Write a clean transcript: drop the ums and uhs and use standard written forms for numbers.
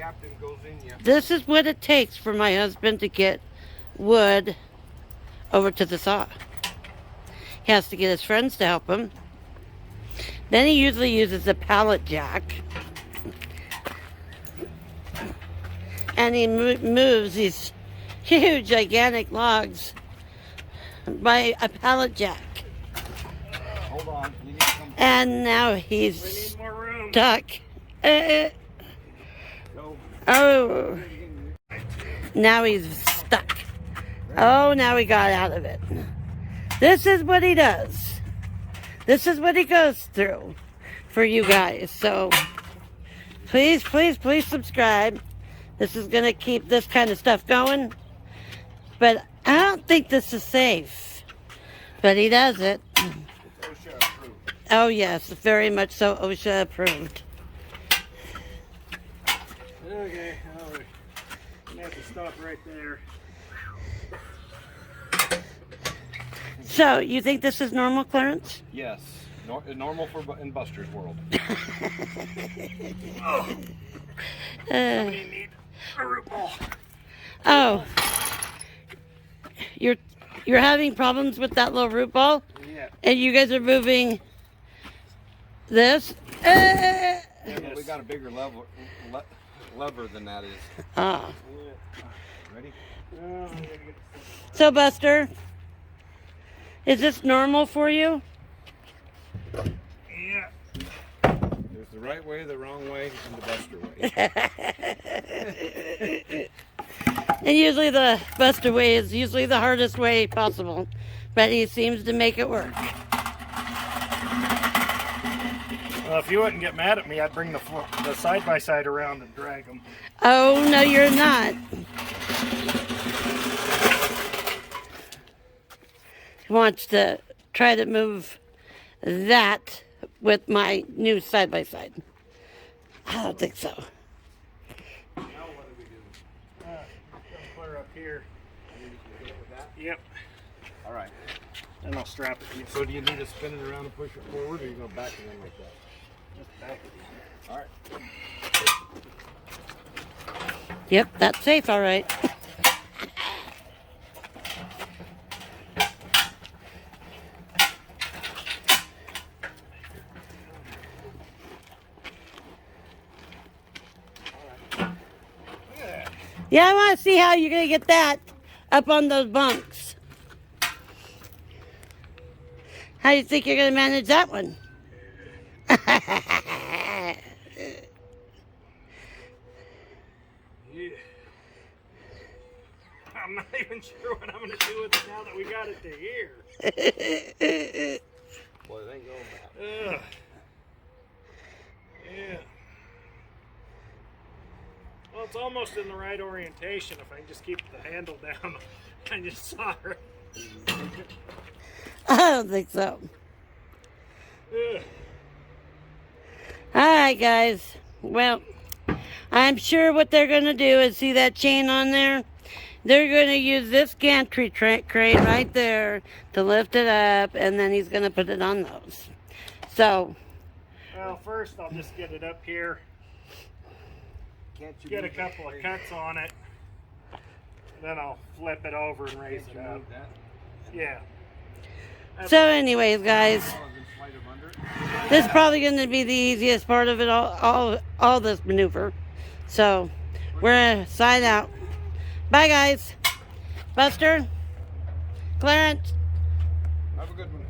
captain goes in you. This is what it takes for my husband to get wood over to the saw. He has to get his friends to help him. Then he usually uses a pallet jack. And he moves these huge, gigantic logs by a pallet jack. Hold on. You need to come. And now We he's need more room. stuck. Go. Oh. Now he's stuck. Oh, now he got out of it. This is what he does. This is what he goes through for you guys. So please, please, please subscribe. This is going to keep this kind of stuff going. But I don't think this is safe. But he does it. It's OSHA approved. Oh, yes, very much so OSHA approved. Okay, we have to stop right there. So, you think this is normal clearance? Yes. Normal for in Buster's world. Somebody need a root ball. Oh. You're having problems with that little root ball? Yeah. And you guys are moving this? Yeah, but we got a bigger lever than that is. Ah. Ready? So, Buster, is this normal for you? Yeah. There's the right way, the wrong way, and the Buster way. And usually the Buster way is usually the hardest way possible. But he seems to make it work. Well, if you wouldn't get mad at me, I'd bring the side-by-side around and drag them. Oh, no, you're not. He wants to try to move that with my new side-by-side. I don't think so. Now what do we do? Clear up here. You with that? Yep. All right. And I'll strap it. So do you need to spin it around and push it forward, or you go back and then like that? Just back it. All right. Yep, that's safe, all right. Yeah, I want to see how you're going to get that up on those bunks. How do you think you're going to manage that one? Yeah. I'm not even sure what I'm going to do with it now that we got it to here. Well, it ain't going back. Ugh. Yeah. Well, it's almost in the right orientation if I can just keep the handle down and just solder it. I don't think so. Ugh. All right, guys. Well, I'm sure what they're going to do is see that chain on there. They're going to use this gantry crane right there to lift it up, and then he's going to put it on those. So, Well, first I'll just get it up here, Can't you get a move couple that of cuts on it, then I'll flip it over and raise Can't it you up. move that? Yeah. so anyways, guys, Oh, and then slide them under it? this is probably going to be the easiest part of it all this maneuver. So, we're going to sign out. Bye, guys. Buster, Clarence. Have a good one.